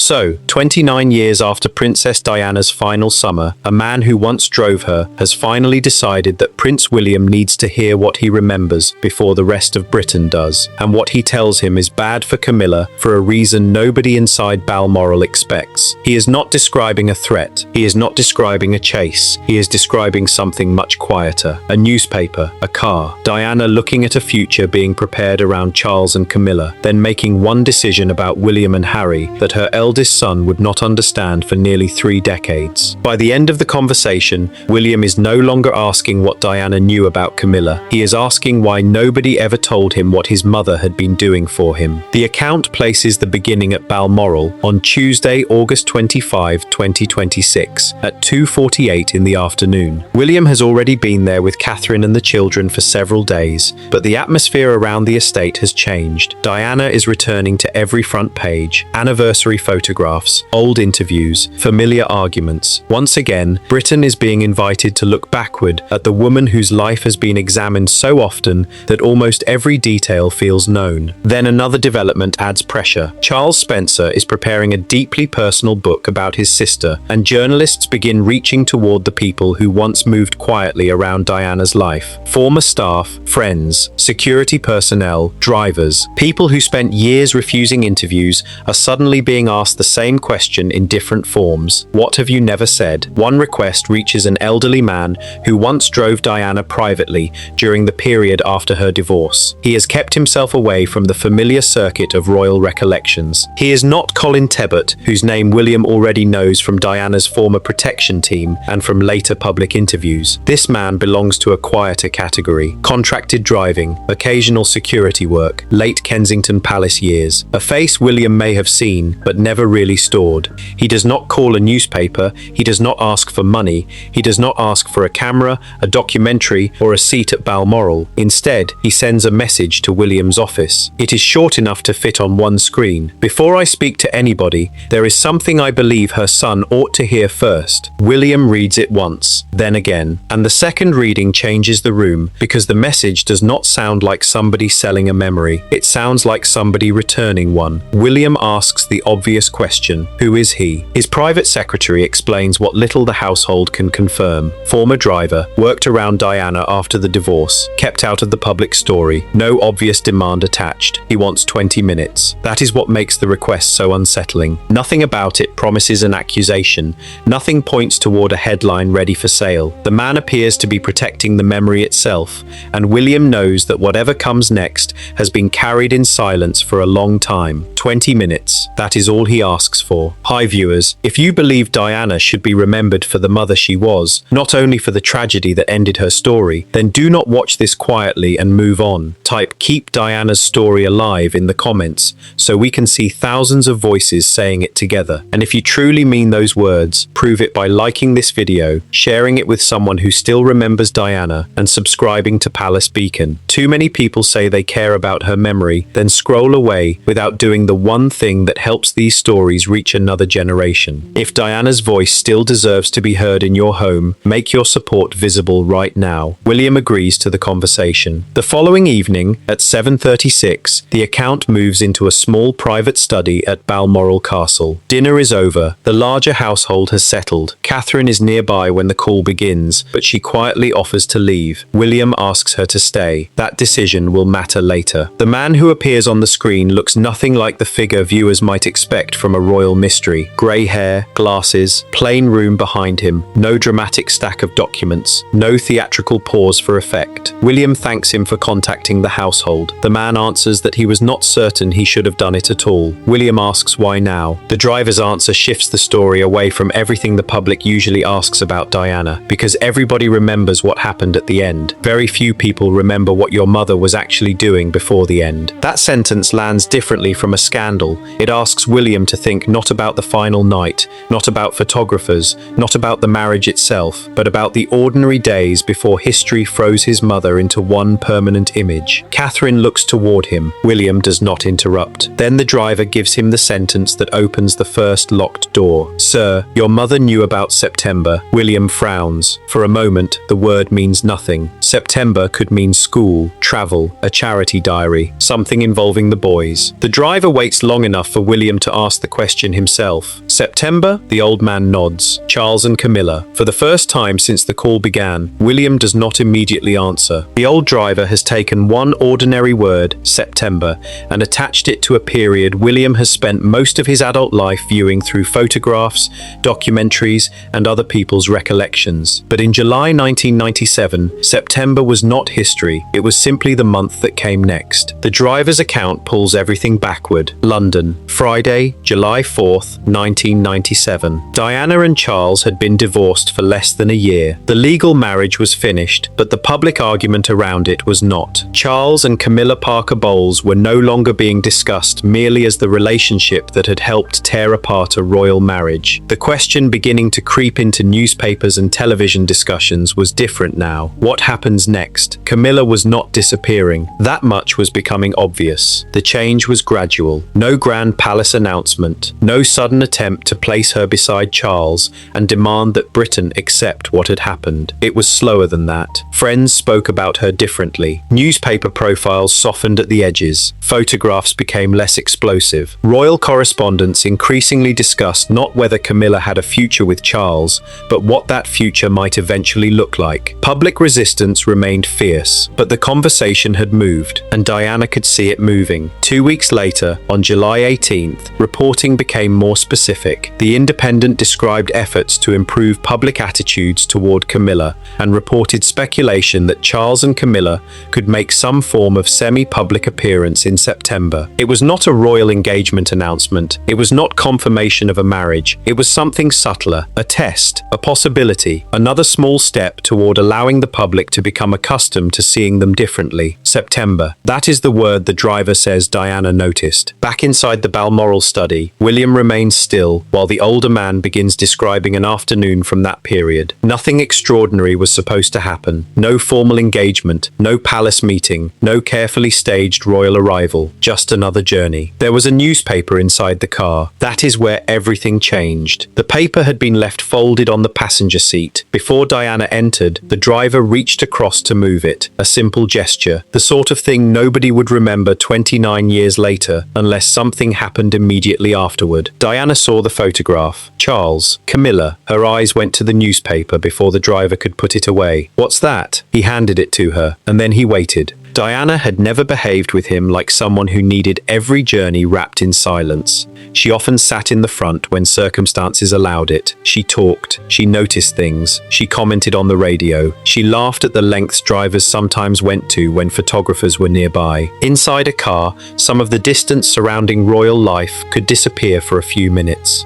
So, 29 years after Princess Diana's final summer, a man who once drove her has finally decided that Prince William needs to hear what he remembers before the rest of Britain does. And what he tells him is bad for Camilla for a reason nobody inside Balmoral expects. He is not describing a threat. He is not describing a chase. He is describing something much quieter. A newspaper, a car. Diana looking at a future being prepared around Charles and Camilla, then making one decision about William and Harry that her eldest son would not understand for nearly 3 decades. By the end of the conversation, William is no longer asking what Diana knew about Camilla. He is asking why nobody ever told him what his mother had been doing for him. The account places the beginning at Balmoral on Tuesday, August 25, 2026, at 2:48 in the afternoon. William has already been there with Catherine and the children for several days, but the atmosphere around the estate has changed. Diana is returning to every front page, anniversary photographs, old interviews, familiar arguments. Once again, Britain is being invited to look backward at the woman whose life has been examined so often that almost every detail feels known. Then another development adds pressure. Charles Spencer is preparing a deeply personal book about his sister, and journalists begin reaching toward the people who once moved quietly around Diana's life. Former staff, friends, security personnel, drivers, people who spent years refusing interviews are suddenly being asked the same question in different forms. What have you never said? One request reaches an elderly man who once drove Diana privately during the period after her divorce. He has kept himself away from the familiar circuit of royal recollections. He is not Colin Tebbot, whose name William already knows from Diana's former protection team and from later public interviews. This man belongs to a quieter category: contracted driving, occasional security work, late Kensington Palace years. A face William may have seen, but never really stored. He does not call a newspaper, he does not ask for money, he does not ask for a camera, a documentary, or a seat at Balmoral. Instead, he sends a message to William's office. It is short enough to fit on one screen. Before I speak to anybody, there is something I believe her son ought to hear first. William reads it once, then again, and the second reading changes the room because the message does not sound like somebody selling a memory. It sounds like somebody returning one. William asks the obvious question: who is he? His private secretary explains what little the household can confirm. Former driver, worked around Diana after the divorce, kept out of the public story, no obvious demand attached. He wants 20 minutes. That is what makes the request so unsettling. Nothing about it promises an accusation. Nothing points toward a headline ready for sale. The man appears to be protecting the memory itself, and William knows that whatever comes next has been carried in silence for a long time. 20 minutes. That is all he asks for. Hi viewers, if you believe Diana should be remembered for the mother she was, not only for the tragedy that ended her story, then do not watch this quietly and move on. Type "Keep Diana's Story Alive" in the comments so we can see thousands of voices saying it together. And if you truly mean those words, prove it by liking this video, sharing it with someone who still remembers Diana, and subscribing to Palace Beacon. Too many people say they care about her memory, then scroll away without doing the one thing that helps these stories reach another generation. If Diana's voice still deserves to be heard in your home, make your support visible right now. William agrees to the conversation. The following evening, at 7:36, the account moves into a small private study at Balmoral Castle. Dinner is over. The larger household has settled. Catherine is nearby when the call begins, but she quietly offers to leave. William asks her to stay. That decision will matter later. The man who appears on the screen looks nothing like the figure viewers might expect from a royal mystery. Grey hair, glasses, plain room behind him, no dramatic stack of documents, no theatrical pause for effect. William thanks him for contacting the household. The man answers that he was not certain he should have done it at all. William asks why now. The driver's answer shifts the story away from everything the public usually asks about Diana, because everybody remembers what happened at the end. Very few people remember what your mother was actually doing before the end. That sentence lands differently from a scandal. It asks William to think not about the final night, not about photographers, not about the marriage itself, but about the ordinary days before history froze his mother into one permanent image. Catherine looks toward him. William does not interrupt. Then the driver gives him the sentence that opens the first locked door. Sir, your mother knew about September. William frowns. For a moment, the word means nothing. September could mean school, travel, a charity diary, something involving the boys. The driver waits long enough for William to ask ask the question himself. September? The old man nods. Charles and Camilla. For the first time since the call began, William does not immediately answer. The old driver has taken one ordinary word, September, and attached it to a period William has spent most of his adult life viewing through photographs, documentaries, and other people's recollections. But in July 1997, September was not history. It was simply the month that came next. The driver's account pulls everything backward. London, Friday, July 4th, 1997. Diana and Charles had been divorced for less than a year. The legal marriage was finished, but the public argument around it was not. Charles and Camilla Parker Bowles were no longer being discussed merely as the relationship that had helped tear apart a royal marriage. The question beginning to creep into newspapers and television discussions was different now. What happens next? Camilla was not disappearing. That much was becoming obvious. The change was gradual. No grand palace announcement. No sudden attempt to place her beside Charles and demand that Britain accept what had happened. It was slower than that. Friends spoke about her differently. Newspaper profiles softened at the edges. Photographs became less explosive. Royal correspondents increasingly discussed not whether Camilla had a future with Charles, but what that future might eventually look like. Public resistance remained fierce, but the conversation had moved, and Diana could see it moving. 2 weeks later, on July 18th, reporting became more specific. The Independent described efforts to improve public attitudes toward Camilla and reported speculation that Charles and Camilla could make some form of semi-public appearance in September. It was not a royal engagement announcement. It was not confirmation of a marriage. It was something subtler, a test, a possibility, another small step toward allowing the public to become accustomed to seeing them differently. September. That is the word the driver says Diana noticed. Back inside the Balmoral study, William remains still while the older man begins describing an afternoon from that period. Nothing extraordinary was supposed to happen. No formal engagement, no palace meeting, no carefully staged royal arrival, just another journey. There was a newspaper inside the car. That is where everything changed. The paper had been left folded on the passenger seat. Before Diana entered, the driver reached across to move it. A simple gesture, the sort of thing nobody would remember 29 years later unless something happened immediately afterward. Diana saw the photograph. Charles, Camilla. Her eyes went to the newspaper before the driver could put it away. What's that? He handed it to her, and then he waited. Diana had never behaved with him like someone who needed every journey wrapped in silence. She often sat in the front when circumstances allowed it. She talked. She noticed things. She commented on the radio. She laughed at the lengths drivers sometimes went to when photographers were nearby. Inside a car, some of the distance surrounding royal life could disappear for a few minutes.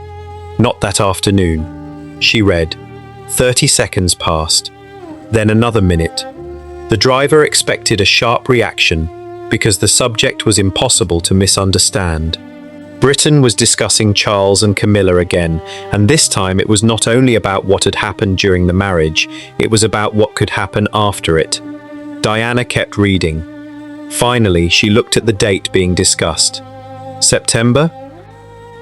Not that afternoon. She read. 30 seconds passed. Then another minute. The driver expected a sharp reaction because the subject was impossible to misunderstand. Britain was discussing Charles and Camilla again, and this time it was not only about what had happened during the marriage, it was about what could happen after it. Diana kept reading. Finally, she looked at the date being discussed. September?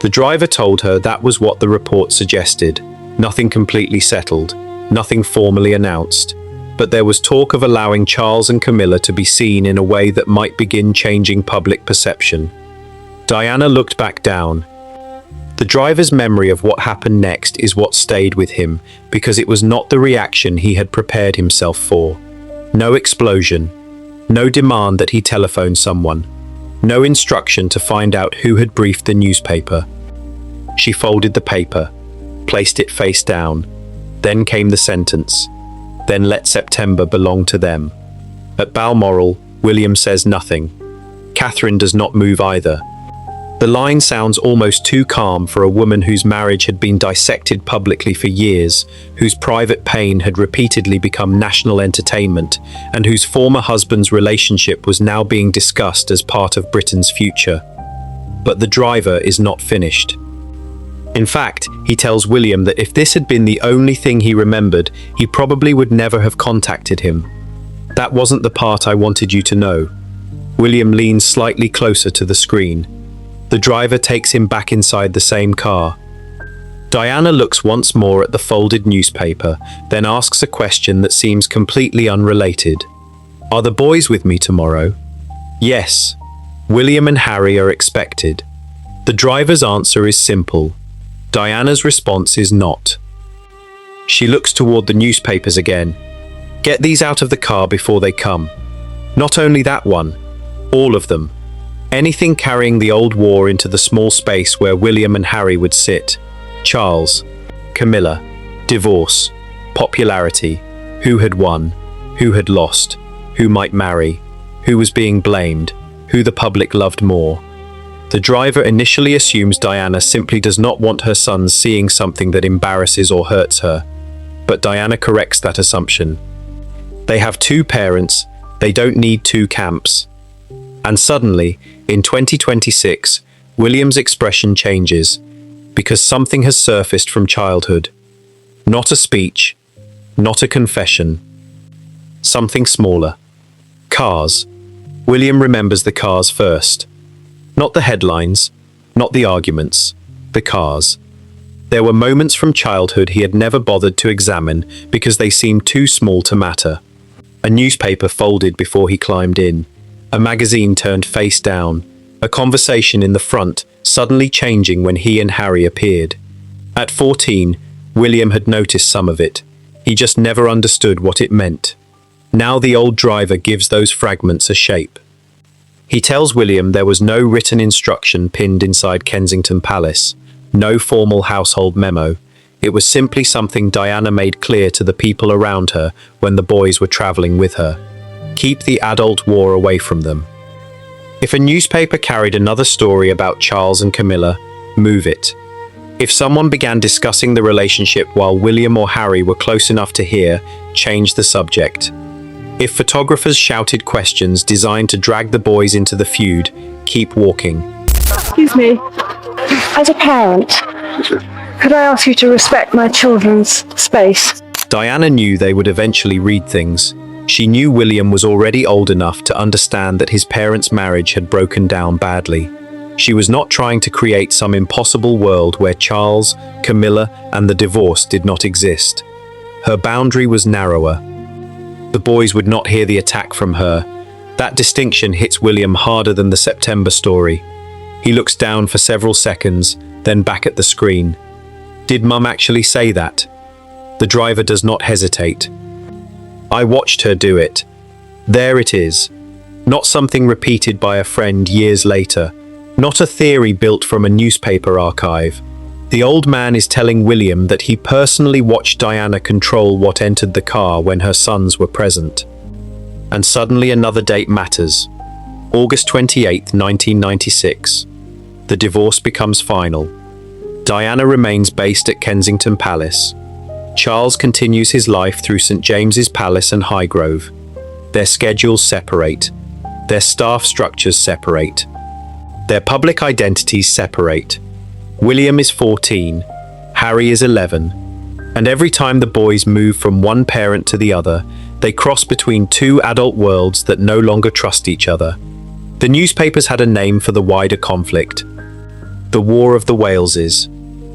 The driver told her that was what the report suggested. Nothing completely settled, nothing formally announced. But there was talk of allowing Charles and Camilla to be seen in a way that might begin changing public perception. Diana looked back down. The driver's memory of what happened next is what stayed with him, because it was not the reaction he had prepared himself for. No explosion. No demand that he telephone someone. No instruction to find out who had briefed the newspaper. She folded the paper, placed it face down. Then came the sentence. Then let September belong to them. At Balmoral, William says nothing. Catherine does not move either. The line sounds almost too calm for a woman whose marriage had been dissected publicly for years, whose private pain had repeatedly become national entertainment, and whose former husband's relationship was now being discussed as part of Britain's future. But the driver is not finished. In fact, he tells William that if this had been the only thing he remembered, he probably would never have contacted him. That wasn't the part I wanted you to know. William leans slightly closer to the screen. The driver takes him back inside the same car. Diana looks once more at the folded newspaper, then asks a question that seems completely unrelated. Are the boys with me tomorrow? Yes. William and Harry are expected. The driver's answer is simple. Diana's response is not. She looks toward the newspapers again. Get these out of the car before they come. Not only that one, all of them. Anything carrying the old war into the small space where William and Harry would sit. Charles, Camilla, divorce, popularity, who had won, who had lost, who might marry, who was being blamed, who the public loved more. The driver initially assumes Diana simply does not want her sons seeing something that embarrasses or hurts her. But Diana corrects that assumption. They have two parents, they don't need two camps. And suddenly, in 2026, William's expression changes, because something has surfaced from childhood. Not a speech, not a confession. Something smaller. Cars. William remembers the cars first. Not the headlines, not the arguments, the cars. There were moments from childhood he had never bothered to examine because they seemed too small to matter. A newspaper folded before he climbed in. A magazine turned face down. A conversation in the front suddenly changing when he and Harry appeared. At 14, William had noticed some of it. He just never understood what it meant. Now the old driver gives those fragments a shape. He tells William there was no written instruction pinned inside Kensington Palace, no formal household memo. It was simply something Diana made clear to the people around her when the boys were traveling with her. Keep the adult war away from them. If a newspaper carried another story about Charles and Camilla, move it. If someone began discussing the relationship while William or Harry were close enough to hear, change the subject. If photographers shouted questions designed to drag the boys into the feud, keep walking. Excuse me, as a parent, could I ask you to respect my children's space? Diana knew they would eventually read things. She knew William was already old enough to understand that his parents' marriage had broken down badly. She was not trying to create some impossible world where Charles, Camilla, and the divorce did not exist. Her boundary was narrower. The boys would not hear the attack from her. That distinction hits William harder than the September story. He looks down for several seconds, then back at the screen. Did Mum actually say that? The driver does not hesitate. I watched her do it. There it is. Not something repeated by a friend years later. Not a theory built from a newspaper archive. The old man is telling William that he personally watched Diana control what entered the car when her sons were present. And suddenly another date matters. August 28, 1996. The divorce becomes final. Diana remains based at Kensington Palace. Charles continues his life through St. James's Palace and Highgrove. Their schedules separate. Their staff structures separate. Their public identities separate. William is 14, Harry is 11, and every time the boys move from one parent to the other, they cross between two adult worlds that no longer trust each other. The newspapers had a name for the wider conflict: the War of the Waleses.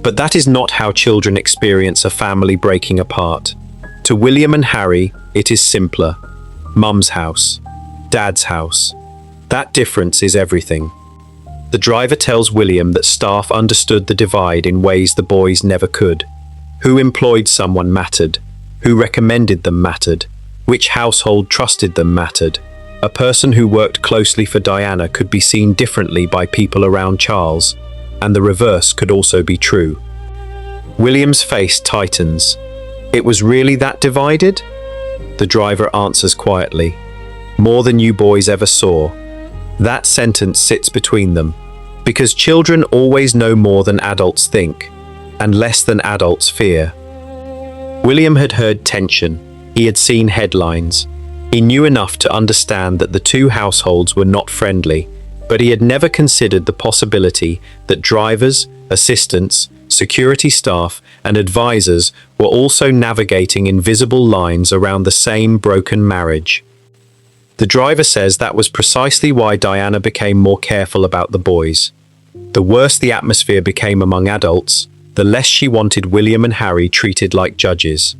But that is not how children experience a family breaking apart. To William and Harry, it is simpler. Mum's house, Dad's house. That difference is everything. The driver tells William that staff understood the divide in ways the boys never could. Who employed someone mattered. Who recommended them mattered. Which household trusted them mattered. A person who worked closely for Diana could be seen differently by people around Charles, and the reverse could also be true. William's face tightens. It was really that divided? The driver answers quietly. More than you boys ever saw. That sentence sits between them, because children always know more than adults think, and less than adults fear. William had heard tension. He had seen headlines. He knew enough to understand that the two households were not friendly, but he had never considered the possibility that drivers, assistants, security staff, and advisors were also navigating invisible lines around the same broken marriage. The driver says that was precisely why Diana became more careful about the boys. The worse the atmosphere became among adults, the less she wanted William and Harry treated like judges.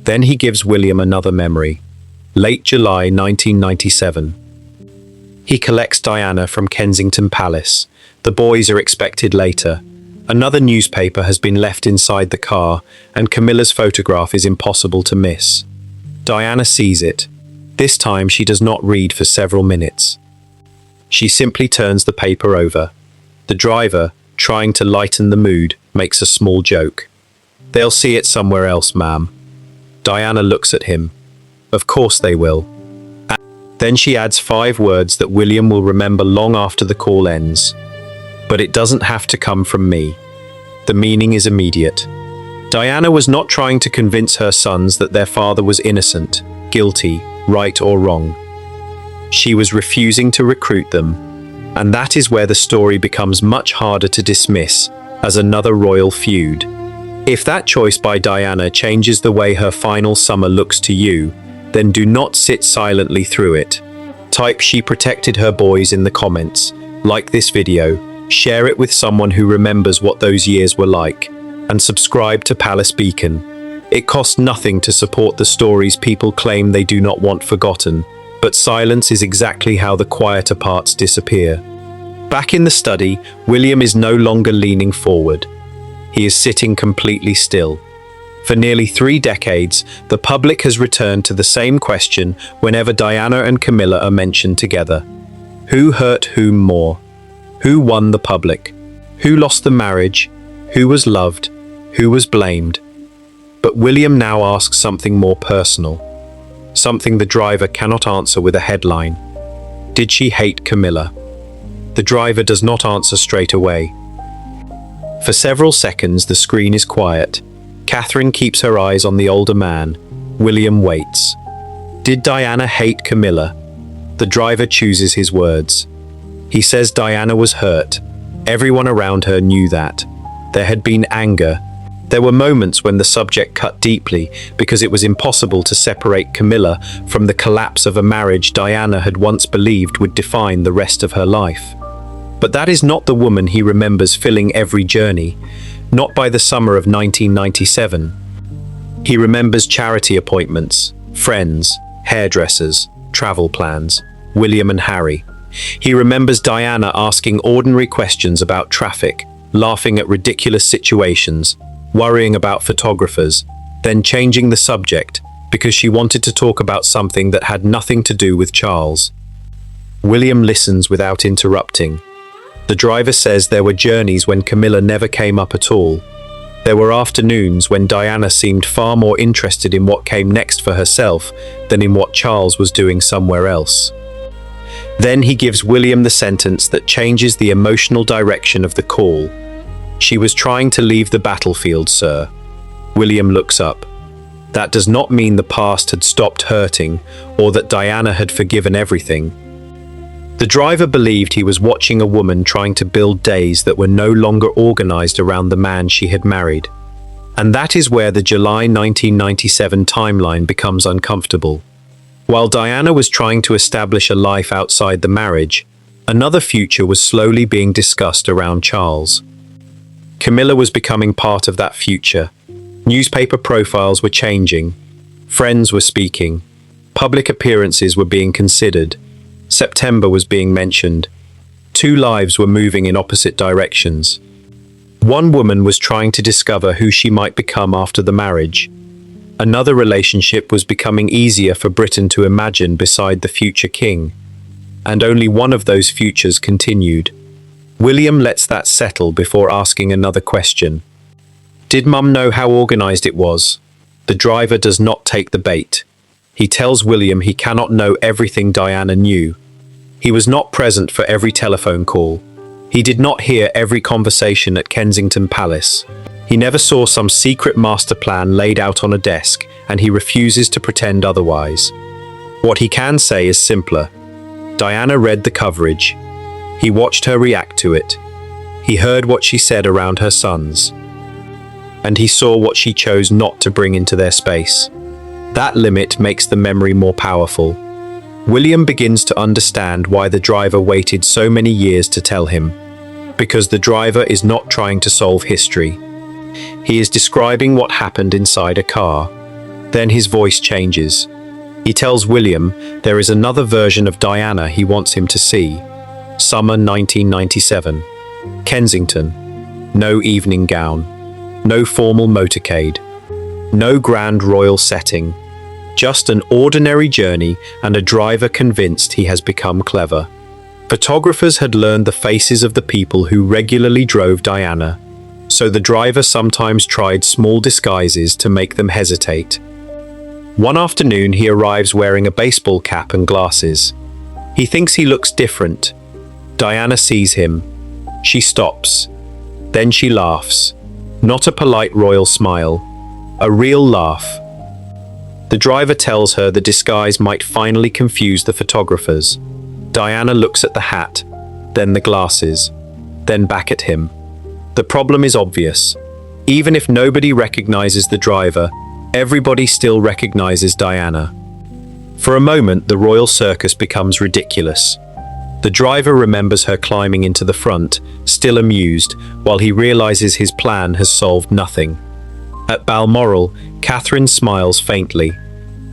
Then he gives William another memory. Late July 1997. He collects Diana from Kensington Palace. The boys are expected later. Another newspaper has been left inside the car, and Camilla's photograph is impossible to miss. Diana sees it. This time she does not read for several minutes. She simply turns the paper over. The driver, trying to lighten the mood, makes a small joke. "They'll see it somewhere else, ma'am." Diana looks at him. Of course they will. Then she adds 5 words that William will remember long after the call ends. "But it doesn't have to come from me." The meaning is immediate. Diana was not trying to convince her sons that their father was innocent, guilty, right or wrong. She was refusing to recruit them. And that is where the story becomes much harder to dismiss as another royal feud. If that choice by Diana changes the way her final summer looks to you, then do not sit silently through it. Type "she protected her boys" in the comments, like this video, share it with someone who remembers what those years were like, and subscribe to Palace Beacon. It costs nothing to support the stories people claim they do not want forgotten, but silence is exactly how the quieter parts disappear. Back in the study, William is no longer leaning forward. He is sitting completely still. For nearly 3 decades, the public has returned to the same question whenever Diana and Camilla are mentioned together. Who hurt whom more? Who won the public? Who lost the marriage? Who was loved? Who was blamed? But William now asks something more personal. Something the driver cannot answer with a headline. Did she hate Camilla? The driver does not answer straight away. For several seconds, the screen is quiet. Catherine keeps her eyes on the older man. William waits. Did Diana hate Camilla? The driver chooses his words. He says Diana was hurt. Everyone around her knew that. There had been anger. There were moments when the subject cut deeply because it was impossible to separate Camilla from the collapse of a marriage Diana had once believed would define the rest of her life. But that is not the woman he remembers filling every journey. Not by the summer of 1997. He remembers charity appointments, friends, hairdressers, travel plans, William and Harry. He remembers Diana asking ordinary questions about traffic, laughing at ridiculous situations, worrying about photographers, then changing the subject because she wanted to talk about something that had nothing to do with Charles. William listens without interrupting. The driver says there were journeys when Camilla never came up at all. There were afternoons when Diana seemed far more interested in what came next for herself than in what Charles was doing somewhere else. Then he gives William the sentence that changes the emotional direction of the call. She was trying to leave the battlefield, sir. William looks up. That does not mean the past had stopped hurting or that Diana had forgiven everything. The driver believed he was watching a woman trying to build days that were no longer organized around the man she had married. And that is where the July 1997 timeline becomes uncomfortable. While Diana was trying to establish a life outside the marriage, another future was slowly being discussed around Charles. Camilla was becoming part of that future. Newspaper profiles were changing. Friends were speaking. Public appearances were being considered. September was being mentioned. 2 lives were moving in opposite directions. One woman was trying to discover who she might become after the marriage. Another relationship was becoming easier for Britain to imagine beside the future king. And only one of those futures continued. William lets that settle before asking another question. Did Mum know how organized it was? The driver does not take the bait. He tells William he cannot know everything Diana knew. He was not present for every telephone call. He did not hear every conversation at Kensington Palace. He never saw some secret master plan laid out on a desk, and he refuses to pretend otherwise. What he can say is simpler. Diana read the coverage. He watched her react to it. He heard what she said around her sons. And he saw what she chose not to bring into their space. That limit makes the memory more powerful. William begins to understand why the driver waited so many years to tell him. Because the driver is not trying to solve history. He is describing what happened inside a car. Then his voice changes. He tells William there is another version of Diana he wants him to see. Summer 1997. Kensington. No evening gown. No formal motorcade. No grand royal setting. Just an ordinary journey and a driver convinced he has become clever. Photographers had learned the faces of the people who regularly drove Diana, so the driver sometimes tried small disguises to make them hesitate. One afternoon he arrives wearing a baseball cap and glasses. He thinks he looks different. Diana sees him. She stops. Then she laughs. Not a polite royal smile, a real laugh. The driver tells her the disguise might finally confuse the photographers. Diana looks at the hat, then the glasses, then back at him. The problem is obvious. Even if nobody recognizes the driver, everybody still recognizes Diana. For a moment, the royal circus becomes ridiculous. The driver remembers her climbing into the front, still amused, while he realizes his plan has solved nothing. At Balmoral, Catherine smiles faintly.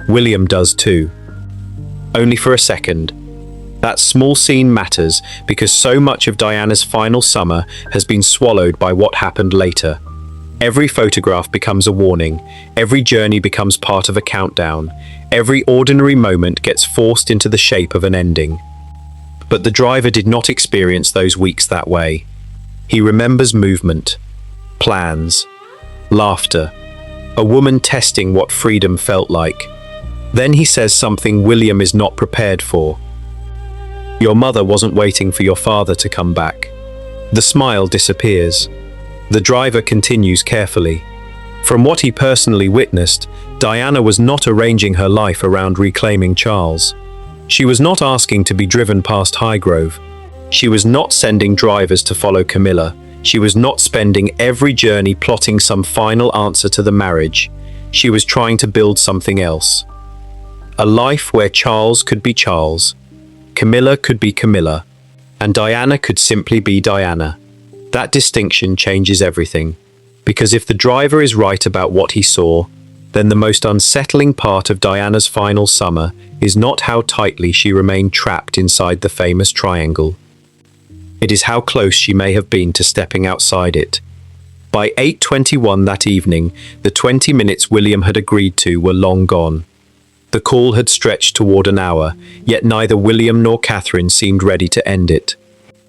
William does too. Only for a second. That small scene matters because so much of Diana's final summer has been swallowed by what happened later. Every photograph becomes a warning, every journey becomes part of a countdown, every ordinary moment gets forced into the shape of an ending. But the driver did not experience those weeks that way. He remembers movement, plans, laughter, a woman testing what freedom felt like. Then he says something William is not prepared for. Your mother wasn't waiting for your father to come back. The smile disappears. The driver continues carefully. From what he personally witnessed, Diana was not arranging her life around reclaiming Charles. She was not asking to be driven past Highgrove. She was not sending drivers to follow Camilla. She was not spending every journey plotting some final answer to the marriage. She was trying to build something else. A life where Charles could be Charles, Camilla could be Camilla, and Diana could simply be Diana. That distinction changes everything, because if the driver is right about what he saw, then the most unsettling part of Diana's final summer is not how tightly she remained trapped inside the famous triangle. It is how close she may have been to stepping outside it. By 8:21 that evening, the 20 minutes William had agreed to were long gone. The call had stretched toward an hour, yet neither William nor Catherine seemed ready to end it.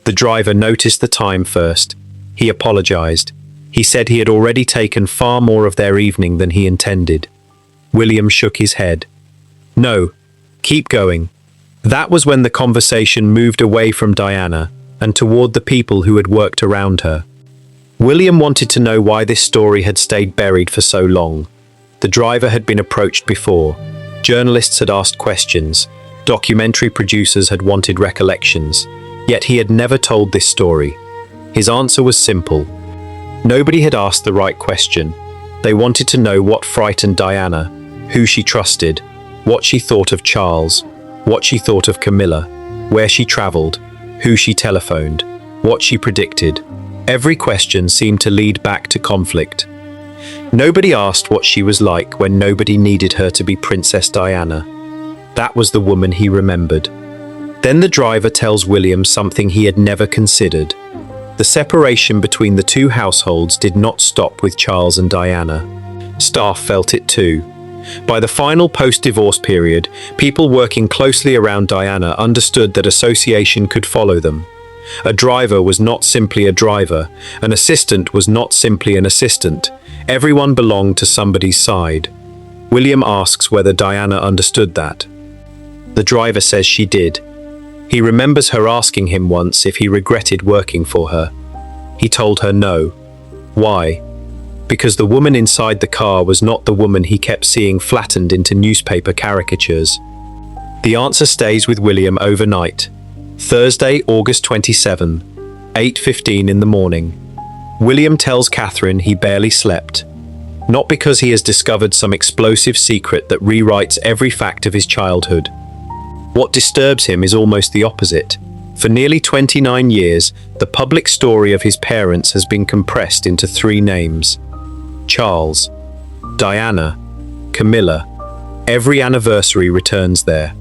The driver noticed the time first. He apologized. He said he had already taken far more of their evening than he intended. William shook his head. No, keep going. That was when the conversation moved away from Diana and toward the people who had worked around her. William wanted to know why this story had stayed buried for so long. The driver had been approached before. Journalists had asked questions. Documentary producers had wanted recollections. Yet he had never told this story. His answer was simple. Nobody had asked the right question. They wanted to know what frightened Diana, who she trusted, what she thought of Charles, what she thought of Camilla, where she traveled, who she telephoned, what she predicted. Every question seemed to lead back to conflict. Nobody asked what she was like when nobody needed her to be Princess Diana. That was the woman he remembered. Then the driver tells William something he had never considered. The separation between the two households did not stop with Charles and Diana. Staff felt it too. By the final post-divorce period, people working closely around Diana understood that association could follow them. A driver was not simply a driver. An assistant was not simply an assistant. Everyone belonged to somebody's side. William asks whether Diana understood that. The driver says she did. He remembers her asking him once if he regretted working for her. He told her no. Why? Because the woman inside the car was not the woman he kept seeing flattened into newspaper caricatures. The answer stays with William overnight. Thursday, August 27, 8:15 in the morning. William tells Catherine he barely slept. Not because he has discovered some explosive secret that rewrites every fact of his childhood. What disturbs him is almost the opposite. For nearly 29 years, the public story of his parents has been compressed into 3 names. Charles, Diana, Camilla. Every anniversary returns there.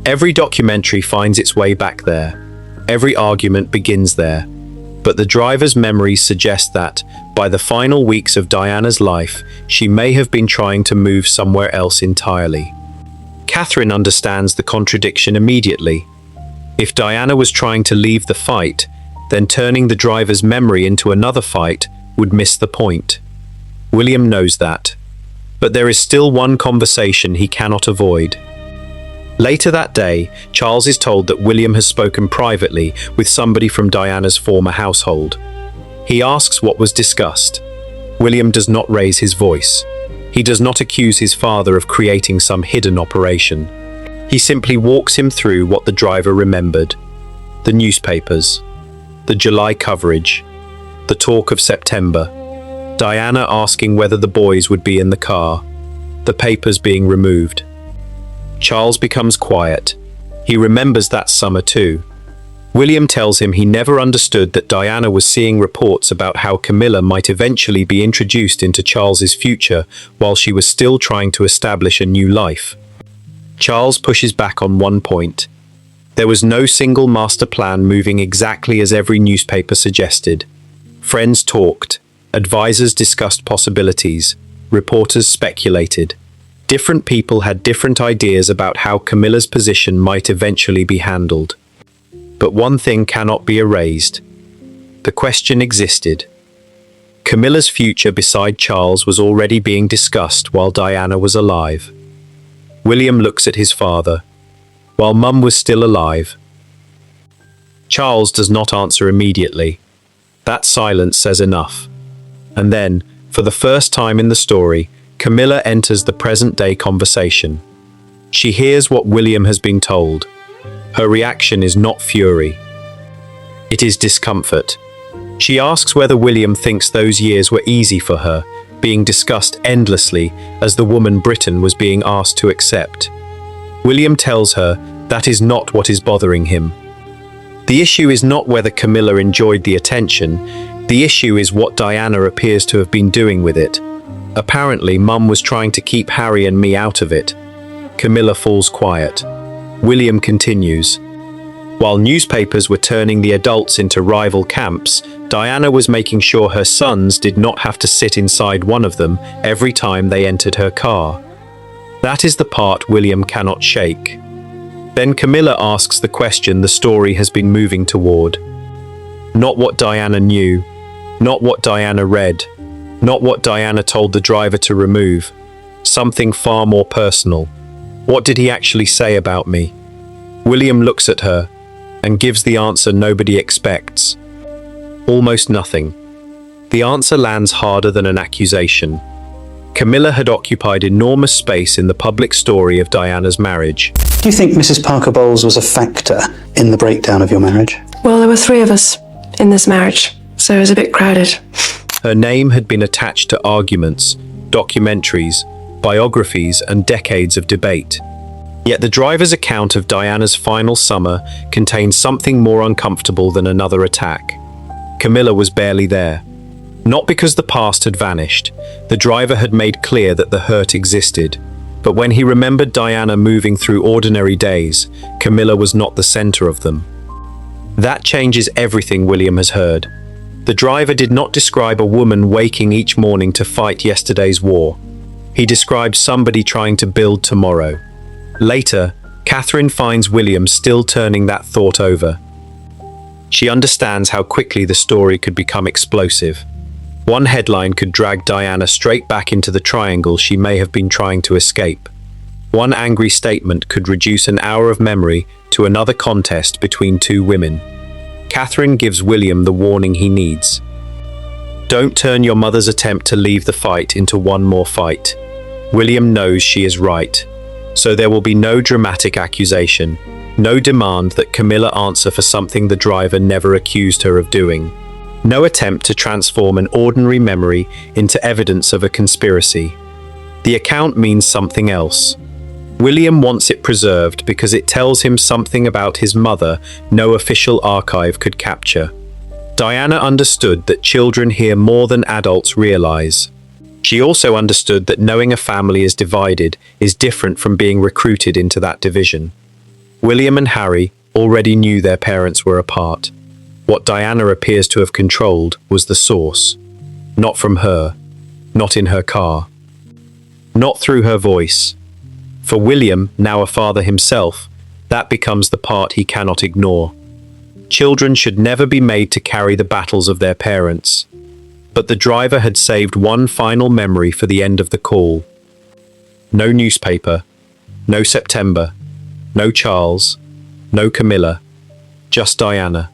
Every documentary finds its way back there. Every argument begins there. but the driver's memories suggest that, by the final weeks of Diana's life, she may have been trying to move somewhere else entirely. Catherine understands the contradiction immediately. If Diana was trying to leave the fight, then turning the driver's memory into another fight would miss the point. William knows that. But there is still one conversation he cannot avoid. Later that day, Charles is told that William has spoken privately with somebody from Diana's former household. He asks what was discussed. William does not raise his voice. He does not accuse his father of creating some hidden operation. He simply walks him through what the driver remembered. The newspapers, the July coverage, the talk of September, Diana asking whether the boys would be in the car, the papers being removed. Charles becomes quiet. He remembers that summer too. William tells him he never understood that Diana was seeing reports about how Camilla might eventually be introduced into Charles's future while she was still trying to establish a new life. Charles pushes back on one point. There was no single master plan moving exactly as every newspaper suggested. Friends talked, advisors discussed possibilities, reporters speculated. Different people had different ideas about how Camilla's position might eventually be handled. But one thing cannot be erased. The question existed. Camilla's future beside Charles was already being discussed while Diana was alive. William looks at his father, while Mum was still alive. Charles does not answer immediately. That silence says enough. And then, for the first time in the story, Camilla enters the present-day conversation. She hears what William has been told. Her reaction is not fury. It is discomfort. She asks whether William thinks those years were easy for her, being discussed endlessly as the woman Britain was being asked to accept. William tells her that is not what is bothering him. The issue is not whether Camilla enjoyed the attention. The issue is what Diana appears to have been doing with it. Apparently, Mum was trying to keep Harry and me out of it. Camilla falls quiet. William continues. While newspapers were turning the adults into rival camps, Diana was making sure her sons did not have to sit inside one of them every time they entered her car. That is the part William cannot shake. Then Camilla asks the question the story has been moving toward. Not what Diana knew, not what Diana read, not what Diana told the driver to remove. Something far more personal. What did he actually say about me? William looks at her and gives the answer nobody expects. Almost nothing. The answer lands harder than an accusation. Camilla had occupied enormous space in the public story of Diana's marriage. Do you think Mrs. Parker Bowles was a factor in the breakdown of your marriage? Well, there were 3 of us in this marriage, so it was a bit crowded. Her name had been attached to arguments, documentaries, biographies, and decades of debate. Yet the driver's account of Diana's final summer contained something more uncomfortable than another attack. Camilla was barely there. Not because the past had vanished. The driver had made clear that the hurt existed. But when he remembered Diana moving through ordinary days, Camilla was not the center of them. That changes everything William has heard. The driver did not describe a woman waking each morning to fight yesterday's war. He described somebody trying to build tomorrow. Later, Catherine finds William still turning that thought over. She understands how quickly the story could become explosive. One headline could drag Diana straight back into the triangle she may have been trying to escape. One angry statement could reduce an hour of memory to another contest between 2 women. Catherine gives William the warning he needs. Don't turn your mother's attempt to leave the fight into one more fight. William knows she is right. So there will be no dramatic accusation, no demand that Camilla answer for something the driver never accused her of doing. No attempt to transform an ordinary memory into evidence of a conspiracy. The account means something else. William wants it preserved because it tells him something about his mother no official archive could capture. Diana understood that children hear more than adults realize. She also understood that knowing a family is divided is different from being recruited into that division. William and Harry already knew their parents were apart. What Diana appears to have controlled was the source. Not from her, not in her car, not through her voice. For William, now a father himself, that becomes the part he cannot ignore. Children should never be made to carry the battles of their parents. But the driver had saved one final memory for the end of the call. No newspaper, no September, no Charles, no Camilla, just Diana.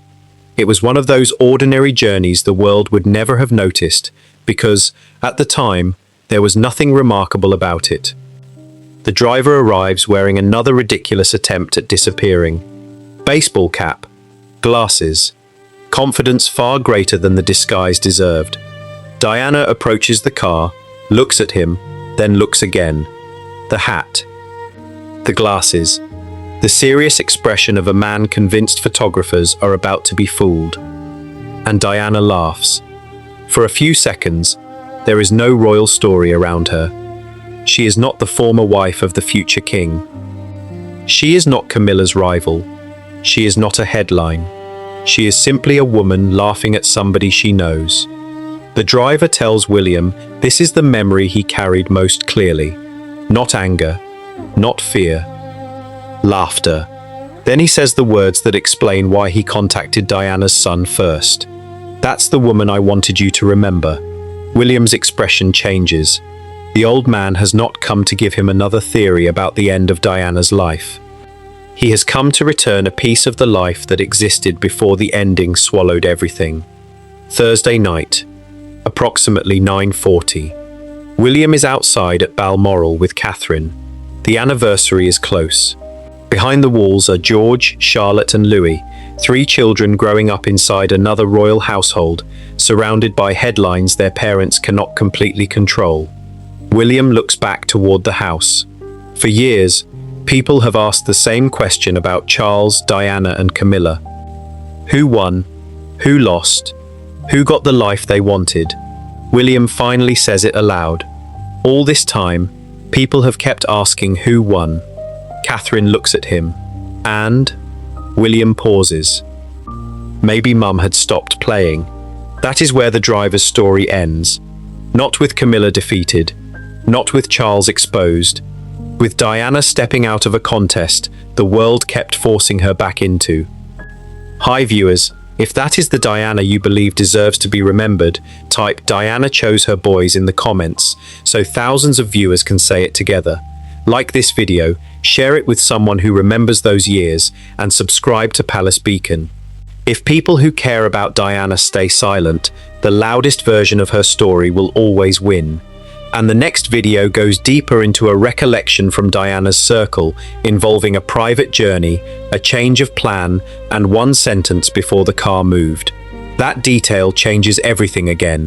It was one of those ordinary journeys the world would never have noticed because, at the time, there was nothing remarkable about it. The driver arrives wearing another ridiculous attempt at disappearing. Baseball cap, glasses, confidence far greater than the disguise deserved. Diana approaches the car, looks at him, then looks again. The hat, the glasses, the serious expression of a man convinced photographers are about to be fooled. And Diana laughs. For a few seconds, there is no royal story around her. She is not the former wife of the future king. She is not Camilla's rival. She is not a headline. She is simply a woman laughing at somebody she knows. The driver tells William this is the memory he carried most clearly. Not anger, not fear. Laughter. Then he says the words that explain why he contacted Diana's son first. That's the woman I wanted you to remember. William's expression changes. The old man has not come to give him another theory about the end of Diana's life. He has come to return a piece of the life that existed before the ending swallowed everything. Thursday night, approximately 9:40. William is outside at Balmoral with Catherine. The anniversary is close. Behind the walls are George, Charlotte and Louis, 3 children growing up inside another royal household, surrounded by headlines their parents cannot completely control. William looks back toward the house. For years, people have asked the same question about Charles, Diana and Camilla. Who won? Who lost? Who got the life they wanted? William finally says it aloud. All this time, people have kept asking who won. Catherine looks at him. And? William pauses. Maybe Mum had stopped playing. That is where the driver's story ends. Not with Camilla defeated. Not with Charles exposed. With Diana stepping out of a contest the world kept forcing her back into. Hi viewers, if that is the Diana you believe deserves to be remembered, type Diana chose her boys in the comments so thousands of viewers can say it together. Like this video, share it with someone who remembers those years, and subscribe to Palace Beacon. If people who care about Diana stay silent, the loudest version of her story will always win. And the next video goes deeper into a recollection from Diana's circle, involving a private journey, a change of plan, and one sentence before the car moved. That detail changes everything again.